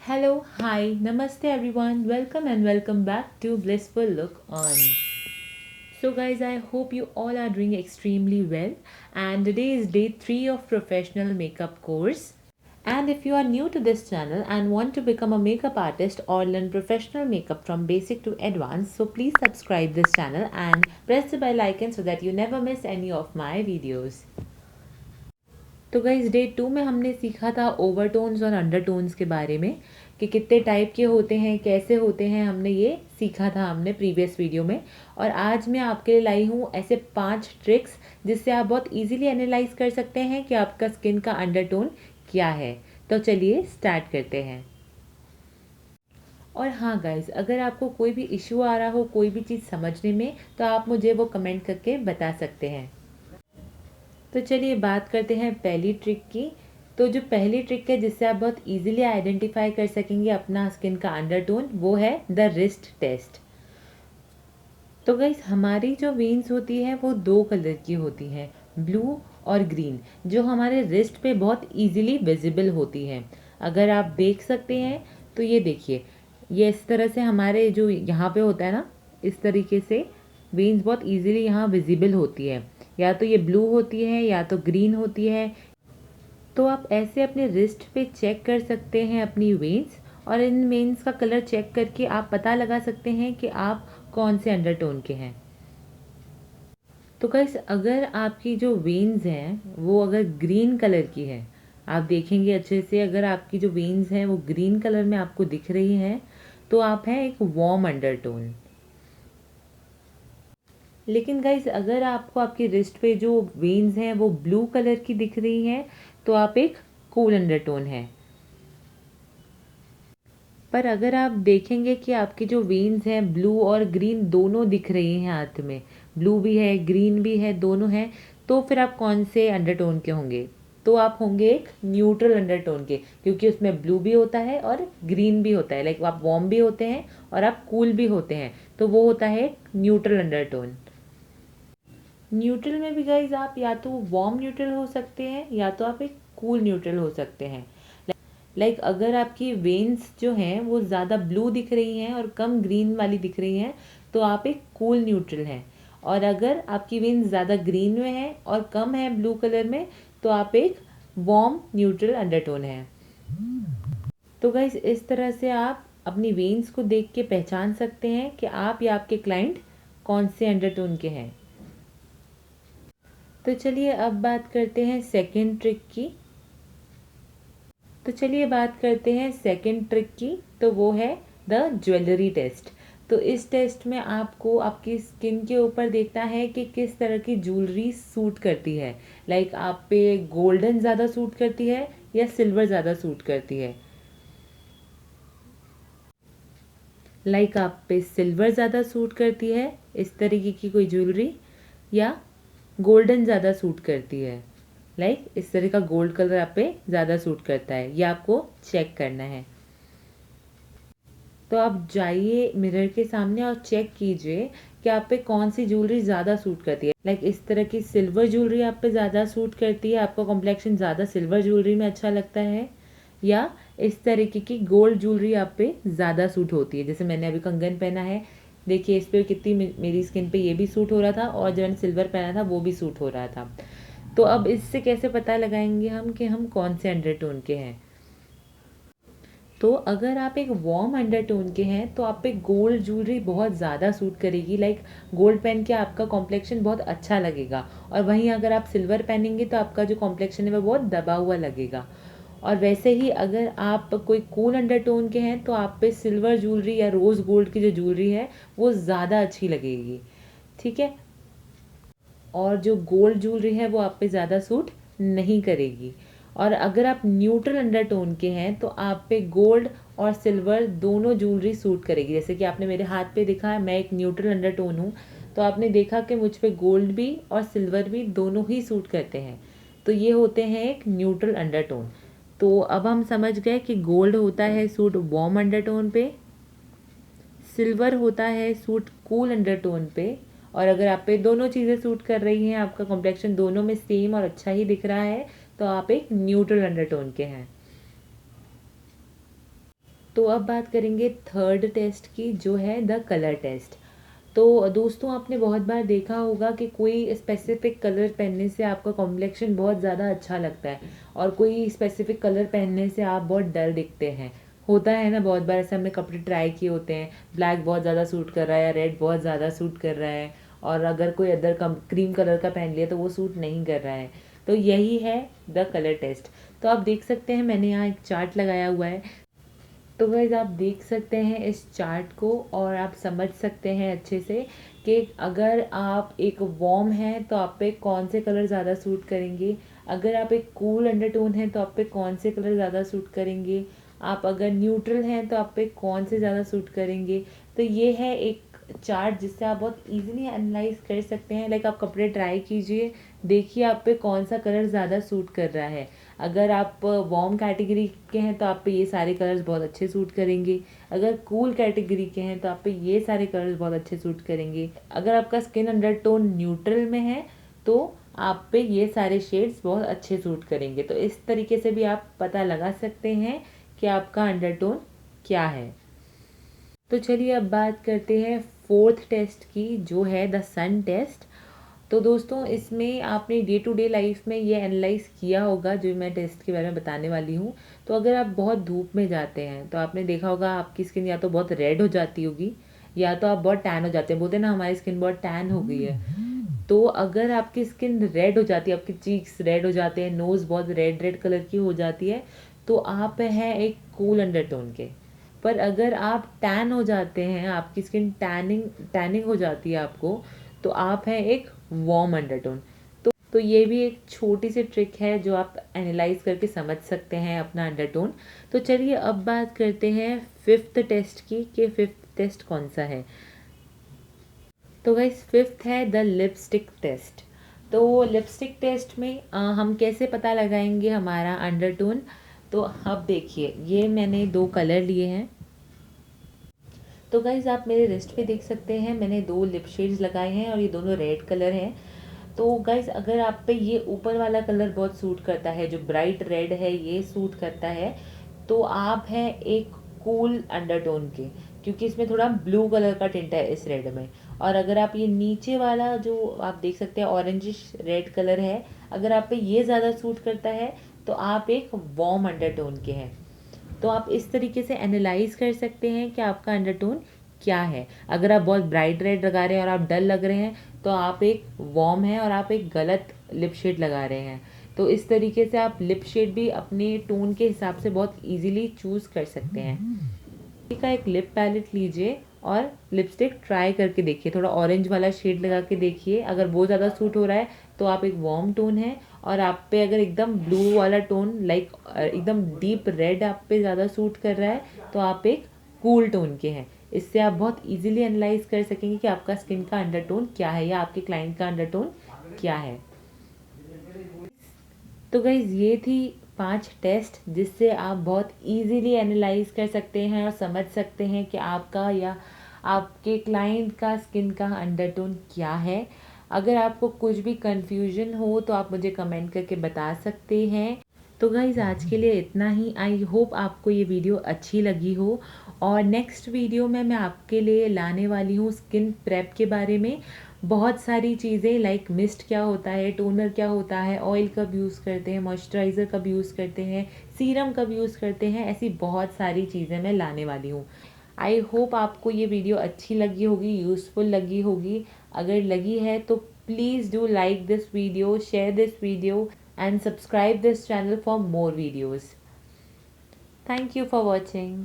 Hello, hi, namaste everyone. Welcome and welcome back to Blissful Look On. So, guys, I hope you all are doing extremely well. And today is day 3 of professional makeup course. And if you are new to this channel and want to become a makeup artist or learn professional makeup from basic to advanced, so please subscribe this channel and press the bell icon so that you never miss any of my videos. तो guys day 2 में हमने सीखा था overtones और undertones के बारे में कि कितने टाइप के होते हैं, कैसे होते हैं, हमने ये सीखा था हमने प्रीवियस वीडियो में। और आज मैं आपके लिए लाई हूँ ऐसे 5 ट्रिक्स जिससे आप बहुत इजीली एनालाइज कर सकते हैं कि आपका स्किन का अंडरटोन क्या है। तो चलिए स्टार्ट करते हैं। और हाँ गाइस, अगर आपको कोई भी इशू आ रहा हो कोई भी चीज़ समझने में, तो आप मुझे वो कमेंट करके बता सकते हैं। तो चलिए बात करते हैं पहली ट्रिक की। तो जो पहली ट्रिक है जिससे आप बहुत इजीली आइडेंटिफाई कर सकेंगे अपना स्किन का अंडरटोन, वो है द रिस्ट टेस्ट। तो गाइस हमारी जो वेन्स होती है वो 2 कलर की होती हैं, ब्लू और ग्रीन, जो हमारे रिस्ट पे बहुत इजीली विजिबल होती हैं। अगर आप देख सकते हैं तो ये देखिए, ये इस तरह से हमारे जो यहाँ पे होता है ना, इस तरीके से वेन्स बहुत इजीली यहाँ विजिबल होती है। या तो ये ब्लू होती है या तो ग्रीन होती है। तो आप ऐसे अपने रिस्ट पे चेक कर सकते हैं अपनी वेन्स, और इन वेन्स का कलर चेक करके आप पता लगा सकते हैं कि आप कौन से अंडरटोन के हैं। तो गाइस अगर आपकी जो वेन्स हैं वो अगर ग्रीन कलर की है, आप देखेंगे अच्छे से, अगर आपकी जो वेन्स हैं वो ग्रीन कलर में आपको दिख रही हैं, तो आप हैं एक वार्म अंडरटोन। लेकिन गाइस अगर आपको आपकी रिस्ट पे जो वेन्स हैं वो ब्लू कलर की दिख रही हैं, तो आप एक कूल अंडरटोन है। पर अगर आप देखेंगे कि आपकी जो वेन्स हैं ब्लू और ग्रीन दोनों दिख रही हैं, हाथ में ब्लू भी है ग्रीन भी है, दोनों हैं, तो फिर आप कौन से अंडरटोन के होंगे? तो आप होंगे एक न्यूट्रल अंडरटोन के, क्योंकि उसमें ब्लू भी होता है और ग्रीन भी होता है। लाइक आप वार्म भी होते हैं और आप कूल भी होते हैं, तो वो होता है एक न्यूट्रल अंडरटोन। न्यूट्रल में भी गाइज आप या तो वार्म न्यूट्रल हो सकते हैं या तो आप एक कूल न्यूट्रल हो सकते हैं। लाइक अगर आपकी वेन्स जो हैं वो ज़्यादा ब्लू दिख रही हैं और कम ग्रीन वाली दिख रही हैं, तो आप एक कूल न्यूट्रल हैं। और अगर आपकी वेन्स ज़्यादा ग्रीन में है और कम है ब्लू कलर में, तो आप एक वार्म न्यूट्रल अंडरटोन है। तो गाइज इस तरह से आप अपनी वेन्स को देख के पहचान सकते हैं कि आप या आपके क्लाइंट कौन से अंडरटोन के हैं। तो चलिए अब बात करते हैं सेकेंड ट्रिक की। तो वो है द ज्वेलरी टेस्ट। तो इस टेस्ट में आपको आपकी स्किन के ऊपर देखना है कि किस तरह की ज्वेलरी सूट करती है। लाइक आप पे गोल्डन ज़्यादा सूट करती है या सिल्वर ज़्यादा सूट करती है। लाइक आप पे सिल्वर ज़्यादा सूट करती है इस तरीके की कोई ज्वेलरी, या गोल्डन ज़्यादा सूट करती है। लाइक इस तरह का गोल्ड कलर आप पे ज़्यादा सूट करता है, ये आपको चेक करना है। तो आप जाइए मिरर के सामने और चेक कीजिए कि आप पे कौन सी ज्वेलरी ज़्यादा सूट करती है। लाइक इस तरह की सिल्वर ज्वेलरी आप पे ज़्यादा सूट करती है, आपका कॉम्प्लेक्शन ज़्यादा सिल्वर ज्वेलरी में अच्छा लगता है, या इस तरीके की गोल्ड ज्वेलरी आप पे ज़्यादा सूट होती है। जैसे मैंने अभी कंगन पहना है, देखिए इस पर कितनी मेरी स्किन पे ये भी सूट हो रहा था, और जब मैंने सिल्वर पहना था वो भी सूट हो रहा था। तो अब इससे कैसे पता लगाएंगे हम कि हम कौन से अंडरटोन के हैं? तो अगर आप एक वार्म अंडरटोन के हैं तो आप पे गोल्ड ज्वेलरी बहुत ज़्यादा सूट करेगी। लाइक गोल्ड पहन के आपका कॉम्प्लेक्शन बहुत अच्छा लगेगा, और वहीं अगर आप सिल्वर पहनेंगे तो आपका जो कॉम्प्लेक्शन है वो बहुत दबा हुआ लगेगा। और वैसे ही अगर आप कोई कूल अंडरटोन के हैं तो आप पे सिल्वर ज्वेलरी या रोज़ गोल्ड की जो ज्वेलरी है वो ज़्यादा अच्छी लगेगी। ठीक है, और जो गोल्ड ज्वेलरी है वो आप पे ज़्यादा सूट नहीं करेगी। और अगर आप न्यूट्रल अंडरटोन के हैं तो आप पे गोल्ड और सिल्वर दोनों ज्वेलरी सूट करेगी। जैसे कि आपने मेरे हाथ पे देखा है, मैं एक न्यूट्रल अंडरटोन हूँ, तो आपने देखा कि मुझ पे गोल्ड भी और सिल्वर भी दोनों ही सूट करते हैं। तो ये होते हैं एक न्यूट्रल अंडरटोन। तो अब हम समझ गए कि गोल्ड होता है सूट वार्म अंडरटोन पे, सिल्वर होता है सूट कूल अंडरटोन पे, और अगर आप पे दोनों चीज़ें सूट कर रही हैं, आपका कॉम्प्लेक्शन दोनों में सेम और अच्छा ही दिख रहा है, तो आप एक न्यूट्रल अंडरटोन के हैं। तो अब बात करेंगे थर्ड टेस्ट की, जो है द कलर टेस्ट। तो दोस्तों, आपने बहुत बार देखा होगा कि कोई स्पेसिफिक कलर पहनने से आपका कॉम्प्लेक्शन बहुत ज़्यादा अच्छा लगता है और कोई स्पेसिफिक कलर पहनने से आप बहुत डल दिखते हैं। होता है ना, बहुत बार ऐसे हमने कपड़े ट्राई किए होते हैं, ब्लैक बहुत ज़्यादा सूट कर रहा है या रेड बहुत ज़्यादा सूट कर रहा है, और अगर कोई अदर क्रीम कलर का पहन लिया तो वो सूट नहीं कर रहा है। तो यही है द कलर टेस्ट। तो आप देख सकते हैं, मैंने यहाँ एक चार्ट लगाया हुआ है। तो गाइज़, आप देख सकते हैं इस चार्ट को और आप समझ सकते हैं अच्छे से कि अगर आप एक वार्म हैं तो आप पे कौन से कलर ज़्यादा सूट करेंगे, अगर आप एक कूल अंडरटोन हैं तो आप पे कौन से कलर ज़्यादा सूट करेंगे, आप अगर न्यूट्रल हैं तो आप पे कौन से ज़्यादा सूट करेंगे। तो ये है एक चार्ट जिससे आप बहुत इजीली एनालाइज कर सकते हैं। लाइक आप कपड़े ट्राई कीजिए, देखिए आप पे कौन सा कलर ज़्यादा सूट कर रहा है। अगर आप वार्म कैटेगरी के हैं तो आप पे ये सारे कलर्स बहुत अच्छे सूट करेंगे, अगर कूल कैटेगरी के हैं तो आप पे ये सारे कलर्स बहुत अच्छे सूट करेंगे, अगर आपका स्किन अंडरटोन न्यूट्रल में है तो आप पे ये सारे शेड्स बहुत अच्छे सूट करेंगे। तो इस तरीके से भी आप पता लगा सकते हैं कि आपका अंडरटोन क्या है। तो चलिए अब बात करते हैं फोर्थ टेस्ट की, जो है द सन टेस्ट। तो दोस्तों, इसमें आपने डे टू डे लाइफ में ये एनालाइज किया होगा जो मैं टेस्ट के बारे में बताने वाली हूँ। तो अगर आप बहुत धूप में जाते हैं तो आपने देखा होगा आपकी स्किन या तो बहुत रेड हो जाती होगी या तो आप बहुत टैन हो जाते हैं। बोलते हैं ना, हमारी स्किन बहुत टैन हो गई है। तो अगर आपकी स्किन रेड हो जाती है, आपके चीक्स रेड हो जाते हैं, नोज़ बहुत रेड रेड कलर की हो जाती है, तो आप हैं एक कूल अंडरटोन के। पर अगर आप टैन हो जाते हैं, आपकी स्किन टैनिंग हो जाती है आपको, तो आप हैं एक वार्म अंडरटोन। तो ये भी एक छोटी सी ट्रिक है जो आप एनालाइज करके समझ सकते हैं अपना अंडरटोन। तो चलिए अब बात करते हैं फिफ्थ टेस्ट की, कि फिफ्थ टेस्ट कौन सा है। तो गाइस, फिफ्थ है द लिपस्टिक टेस्ट। तो लिपस्टिक टेस्ट में हम कैसे पता लगाएंगे हमारा अंडरटोन। तो अब देखिए, ये मैंने 2 कलर लिए हैं। तो गाइज़, आप मेरे रिस्ट पे देख सकते हैं, मैंने 2 लिप शेड्स लगाए हैं और ये दोनों रेड कलर हैं। तो गाइज़, अगर आप पे ये ऊपर वाला कलर बहुत सूट करता है, जो ब्राइट रेड है ये सूट करता है, तो आप हैं एक कूल अंडरटोन के, क्योंकि इसमें थोड़ा ब्लू कलर का टिंट है इस रेड में। और अगर आप ये नीचे वाला जो आप देख सकते हैं ऑरेंजिश रेड कलर है, अगर आप पे ये ज़्यादा सूट करता है तो आप एक वार्म अंडरटोन के हैं। तो आप इस तरीके से एनालाइज कर सकते हैं कि आपका अंडरटोन क्या है। अगर आप बहुत ब्राइट रेड लगा रहे हैं और आप डल लग रहे हैं तो आप एक वार्म हैं और आप एक गलत लिप शेड लगा रहे हैं। तो इस तरीके से आप लिप शेड भी अपने टोन के हिसाब से बहुत इजीली चूज़ कर सकते हैं। का एक लिप पैलेट लीजिए और लिपस्टिक ट्राई करके देखिए, थोड़ा ऑरेंज वाला शेड लगा के देखिए। अगर वो ज़्यादा सूट हो रहा है तो आप एक वार्म टोन है, और आप पे अगर एकदम ब्लू वाला टोन लाइक एकदम डीप रेड आप पे ज़्यादा सूट कर रहा है तो आप एक कूल टोन के हैं। इससे आप बहुत इजीली एनालाइज कर सकेंगे कि आपका स्किन का अंडरटोन क्या है या आपके क्लाइंट का अंडरटोन क्या है। तो गाइज़, ये थी 5 टेस्ट जिससे आप बहुत इजीली एनालाइज कर सकते हैं और समझ सकते हैं कि आपका या आपके क्लाइंट का स्किन का अंडरटोन क्या है। अगर आपको कुछ भी कंफ्यूजन हो तो आप मुझे कमेंट करके बता सकते हैं। तो गाइज़, आज के लिए इतना ही। आई होप आपको ये वीडियो अच्छी लगी हो, और नेक्स्ट वीडियो में मैं आपके लिए लाने वाली हूँ स्किन प्रेप के बारे में। बहुत सारी चीज़ें लाइक मिस्ट क्या होता है, टोनर क्या होता है, ऑयल कब यूज़ करते हैं, मॉइस्चराइज़र कब यूज़ करते हैं, सीरम कब यूज़ करते हैं, ऐसी बहुत सारी चीज़ें मैं लाने वाली हूँ। आई होप आपको ये वीडियो अच्छी लगी होगी, यूज़फुल लगी होगी। अगर लगी है तो please do like this video, share this video and subscribe this channel for more videos. Thank you for watching.